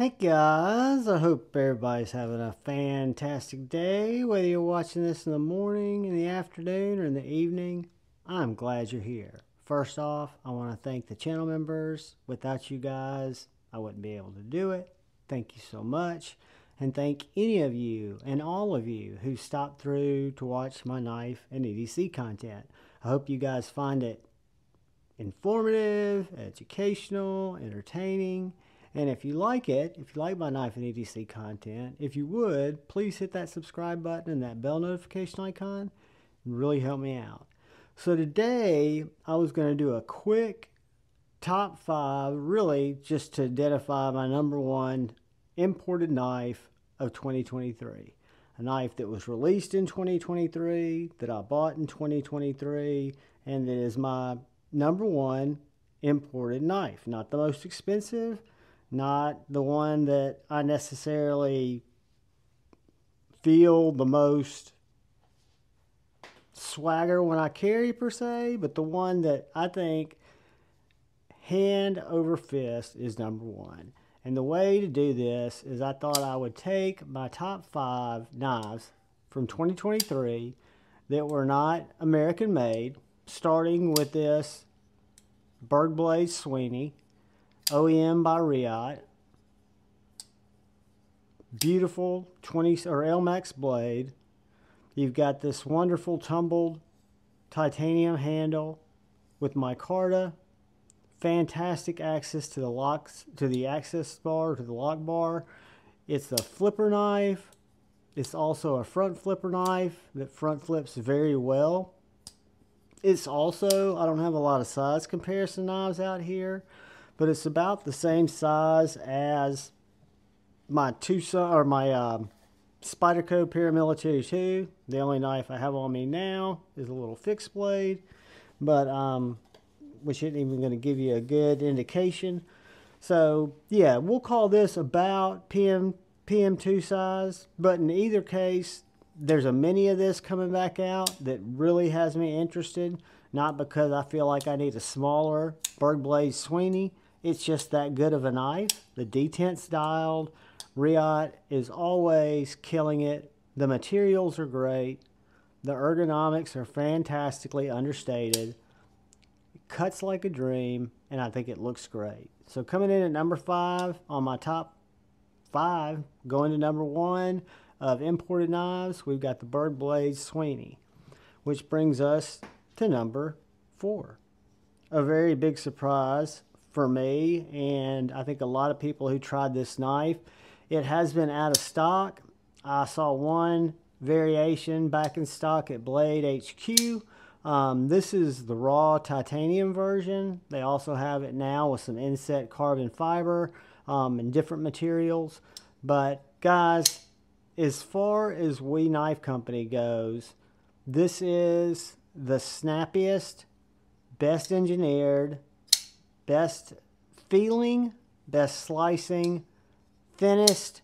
Hey guys, I hope everybody's having a fantastic day. Whether you're watching this in the morning, in the afternoon, or in the evening, I'm glad you're here. First off, I want to thank the channel members. Without you guys, I wouldn't be able to do it. Thank you so much. And thank any of you and all of you who stopped through to watch my knife and EDC content. I hope you guys find it informative, educational, entertaining. And if you like it, if you like my knife and EDC content, if you would, please hit that subscribe button and that bell notification icon. It really help me out. So today, I was going to do a quick top 5, really just to identify my #1 imported knife of 2023. A knife that was released in 2023, that I bought in 2023, and that is my #1 imported knife. Not the most expensive, not the one that I necessarily feel the most swagger when I carry per se, but the one that I think hand over fist is #1. And the way to do this is I thought I would take my top 5 knives from 2023 that were not American made, starting with this Berg blade Sweeney, OEM by Riot. Beautiful 20 or LMAX blade. You've got this wonderful tumbled titanium handle with micarta. Fantastic access to the locks, to the access bar, to the lock bar. It's a flipper knife. It's also a front flipper knife that front flips very well. It's also, I don't have a lot of size comparison knives out here, but it's about the same size as my Spyderco Paramilitary 2. The only knife I have on me now is a little fixed blade, but which isn't even going to give you a good indication. So yeah, we'll call this about PM2 size, but in either case, there's a mini of this coming back out that really has me interested. Not because I feel like I need a smaller Berg blade Sweeney. It's just that good of a knife. The detent's dialed. Riot is always killing it. The materials are great. The ergonomics are fantastically understated. It cuts like a dream, and I think it looks great. So coming in at #5 on my top 5, going to #1 of imported knives, we've got the Berg blade Sweeney, which brings us to #4. A very big surprise for me, and I think a lot of people who tried this knife. It has been out of stock. I saw one variation back in stock at Blade HQ. This is the raw titanium version. They also have it now with some inset carbon fiber and different materials. But guys, as far as We Knife Company goes, this is the snappiest, best engineered, best feeling, best slicing, thinnest,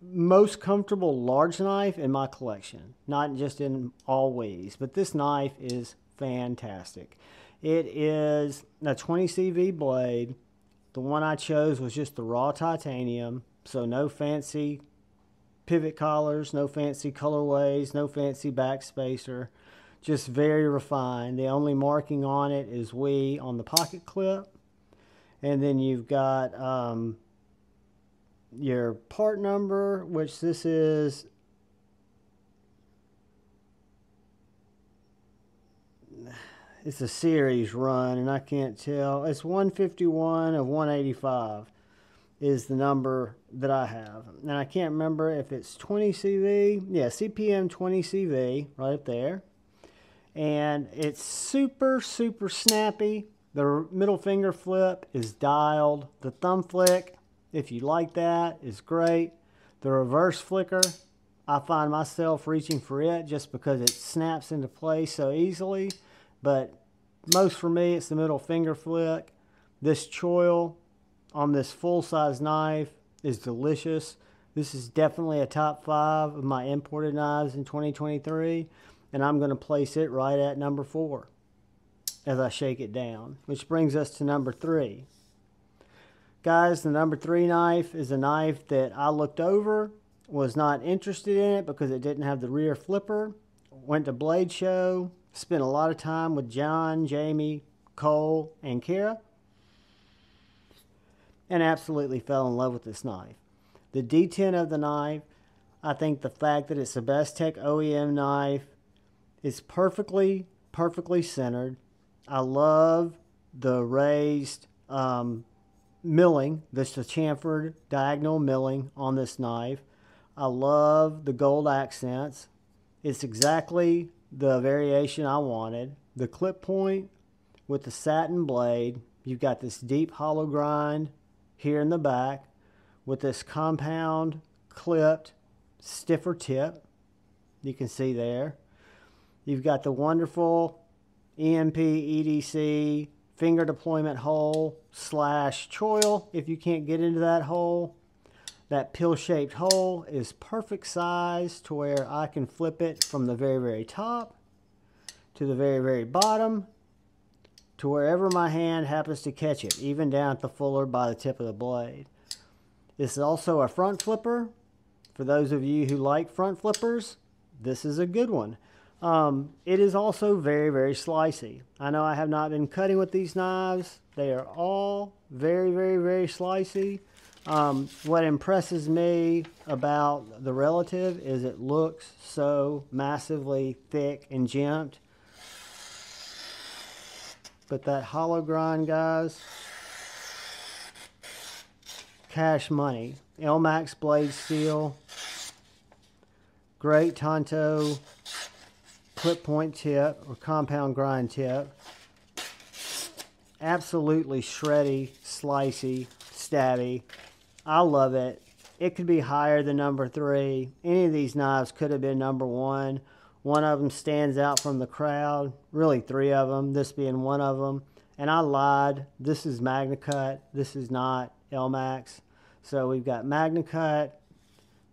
most comfortable large knife in my collection. Not just in all ways, but this knife is fantastic. It is a 20 CV blade. The one I chose was just the raw titanium, so no fancy pivot collars, no fancy colorways, no fancy backspacer. Just very refined. The only marking on it is We on the pocket clip. And then you've got your part number, which this is it's a series run, and I can't tell. It's 151 of 185 is the number that I have. And I can't remember if it's 20 CV. Yeah, CPM 20 CV right up there. And it's super, super snappy. The middle finger flip is dialed. The thumb flick, if you like that, is great. The reverse flicker, I find myself reaching for it just because it snaps into place so easily. But most for me, it's the middle finger flick. This choil on this full-size knife is delicious. This is definitely a top 5 of my imported knives in 2023. And I'm going to place it right at #4 as I shake it down. Which brings us to #3. Guys, the number 3 knife is a knife that I looked over, was not interested in it because it didn't have the rear flipper. Went to Blade Show, spent a lot of time with John, Jamie, Cole, and Kara, and absolutely fell in love with this knife. The D10 of the knife, I think the fact that it's the Best Tech OEM knife is perfectly centered. I love the raised milling, the chamfered diagonal milling on this knife. I love the gold accents. It's exactly the variation I wanted. The clip point with the satin blade. You've got this deep hollow grind here in the back with this compound clipped stiffer tip. You can see there. You've got the wonderful EMP EDC finger deployment hole / choil if you can't get into that hole. That pill-shaped hole is perfect size to where I can flip it from the very top to the very bottom to wherever my hand happens to catch it, even down at the fuller by the tip of the blade. This is also a front flipper. For those of you who like front flippers, this is a good one. It is also very slicey. I know I have not been cutting with these knives. They are all very slicey. What impresses me about the Relative is it looks so massively thick and gemmed. But that hollow grind, guys, cash money. Elmax blade steel, great Tonto clip point tip or compound grind tip. Absolutely shreddy, slicey, stabby. I love it. It could be higher than number 3. Any of these knives could have been number 1. One of them stands out from the crowd. Really 3 of them, this being one of them. And I lied. This is MagnaCut. This is not Elmax. So we've got MagnaCut,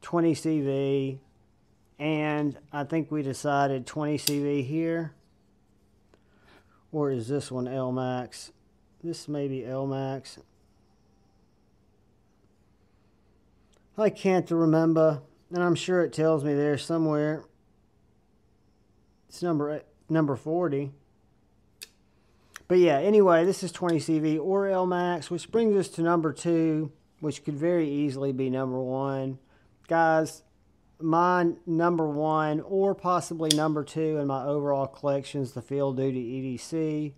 20 CV, and I think we decided 20 CV here. Or is this one Elmax? This may be Elmax. I can't remember, and I'm sure it tells me there somewhere. It's number 40. But yeah, anyway, this is 20 CV or Elmax, which brings us to number 2, which could very easily be number 1. Guys, my number 1 or possibly number 2 in my overall collection is the Field Duty EDC.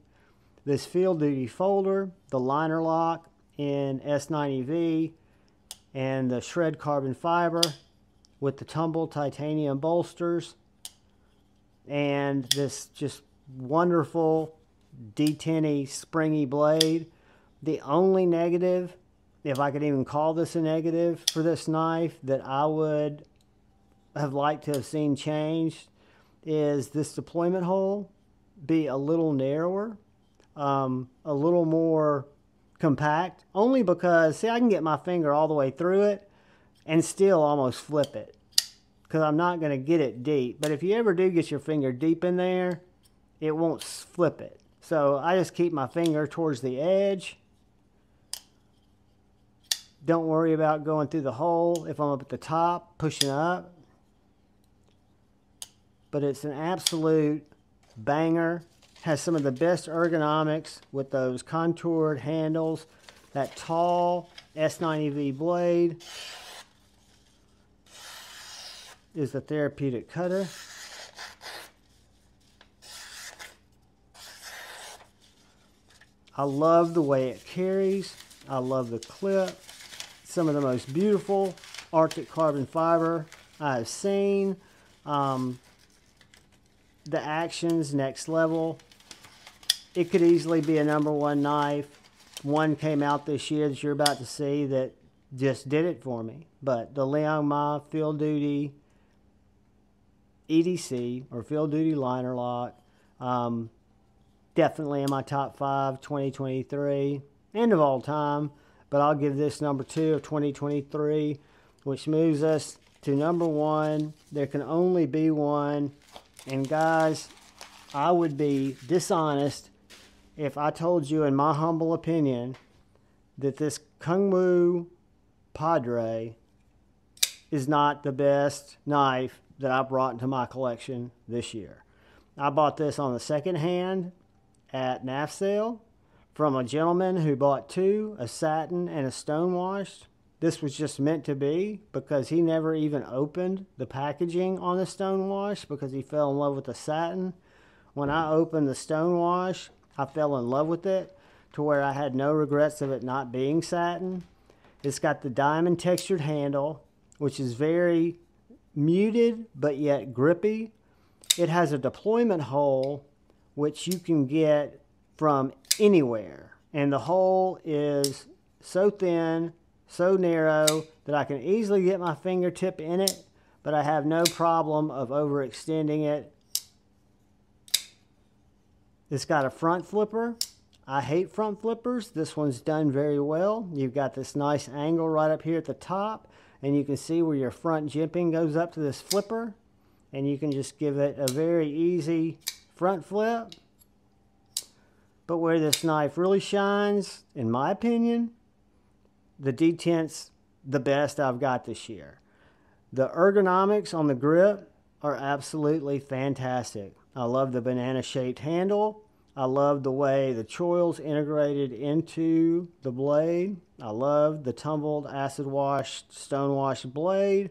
This Field Duty folder, the liner lock in S90V, and the shred carbon fiber with the tumble titanium bolsters, and this just wonderful D10-y springy blade. The only negative, if I could even call this a negative for this knife, that I would have liked to have seen changed is this deployment hole be a little narrower, a little more compact, only because, see, I can get my finger all the way through it and still almost flip it because I'm not going to get it deep. But if you ever do get your finger deep in there, it won't flip it. So I just keep my finger towards the edge. Don't worry about going through the hole if I'm up at the top, pushing up. But it's an absolute banger. Has some of the best ergonomics with those contoured handles. That tall S90V blade is the therapeutic cutter. I love the way it carries. I love the clip. Some of the most beautiful Arctic carbon fiber I have seen. The action's next level. It could easily be a number 1 knife. One came out this year that you're about to see that just did it for me. But the Liong Field Duty EDC or Field Duty Liner Lock, definitely in my top 5 2023 and of all time. But I'll give this number 2 of 2023, which moves us to number 1. There can only be one. And guys, I would be dishonest if I told you, in my humble opinion, that this Kunwu Padrè is not the best knife that I brought into my collection this year. I bought this on the second hand at NAF sale from a gentleman who bought two, a satin and a stonewashed. This was just meant to be because he never even opened the packaging on the stonewash because he fell in love with the satin. When I opened the stonewash, I fell in love with it to where I had no regrets of it not being satin. It's got the diamond textured handle, which is very muted but yet grippy. It has a deployment hole which you can get from anywhere, and the hole is so thin, so narrow that I can easily get my fingertip in it, but I have no problem of overextending it. It's got a front flipper. I hate front flippers. This one's done very well. You've got this nice angle right up here at the top, and you can see where your front jimping goes up to this flipper, and you can just give it a very easy front flip. But where this knife really shines, in my opinion, the detent's the best I've got this year. The ergonomics on the grip are absolutely fantastic. I love the banana-shaped handle. I love the way the choil's integrated into the blade. I love the tumbled acid-washed, stone-washed blade.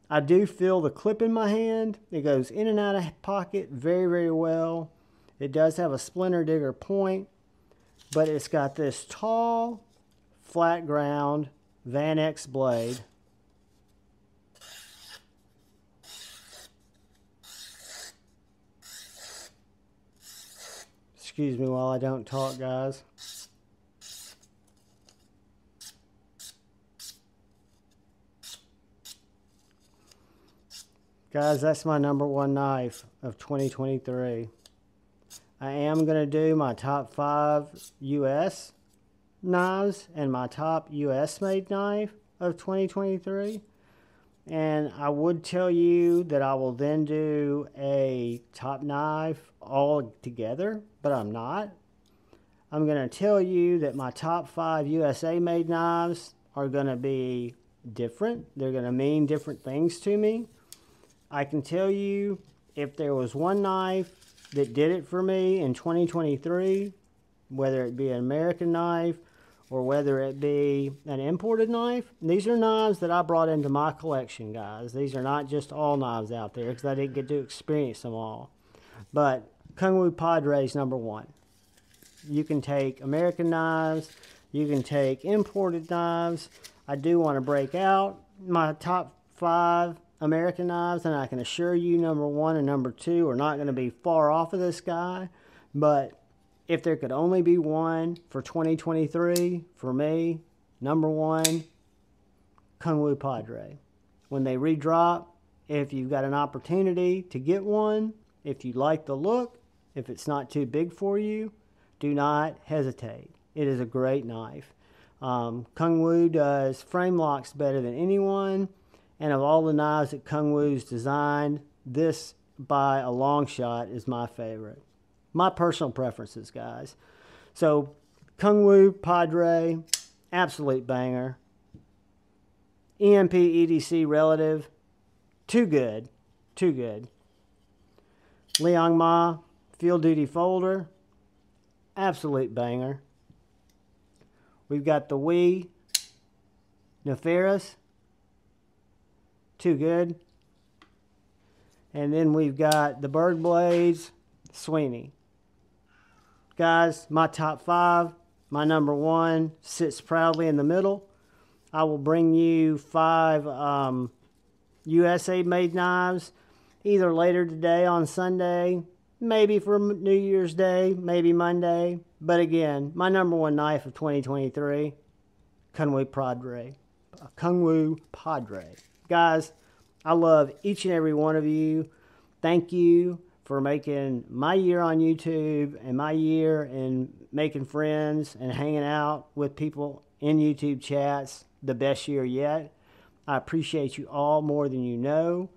I do feel the clip in my hand. It goes in and out of pocket very, very well. It does have a splinter digger point, but it's got this tall, flat ground Van X blade. Excuse me while I don't talk, guys. Guys, that's my #1 knife of 2023. I am going to do my top 5 US knives and my top US made knife of 2023. And I would tell you that I will then do a top knife all together, but I'm not. I'm going to tell you that my top 5 USA made knives are going to be different. They're going to mean different things to me. I can tell you if there was one knife that did it for me in 2023, whether it be an American knife or whether it be an imported knife. These are knives that I brought into my collection, guys. These are not just all knives out there because I didn't get to experience them all. But Kunwu Padrè is #1. You can take American knives. You can take imported knives. I do want to break out my top 5 American knives, and I can assure you #1 and #2 are not going to be far off of this guy. But if there could only be one for 2023, for me, #1, Kunwu Padrè. When they redrop, if you've got an opportunity to get one, if you like the look, if it's not too big for you, do not hesitate. It is a great knife. Kunwu does frame locks better than anyone. And of all the knives that Kunwu's designed, this by a long shot is my favorite. My personal preferences, guys. So, Kunwu Padrè, absolute banger. EMP EDC Relative, too good. Too good. Liong Field Duty Folder, absolute banger. We've got the Nefaris, too good. And then we've got the Berg blades, Sweeney. Guys, my top 5, my #1 sits proudly in the middle. I will bring you 5 USA made knives either later today on Sunday, maybe for New Year's Day, maybe Monday. But again, my #1 knife of 2023, Kunwu Padrè. Kunwu Padrè. Guys, I love each and every one of you. Thank you for making my year on YouTube and my year in making friends and hanging out with people in YouTube chats the best year yet. I appreciate you all more than you know.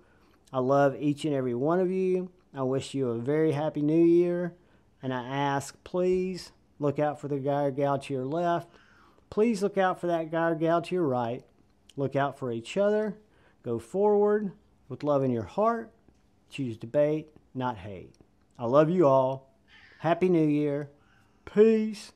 I love each and every one of you. I wish you a very happy new year. And I ask, please look out for the guy or gal to your left. Please look out for that guy or gal to your right. Look out for each other. Go forward with love in your heart. Choose debate, not hate. I love you all. Happy New Year. Peace.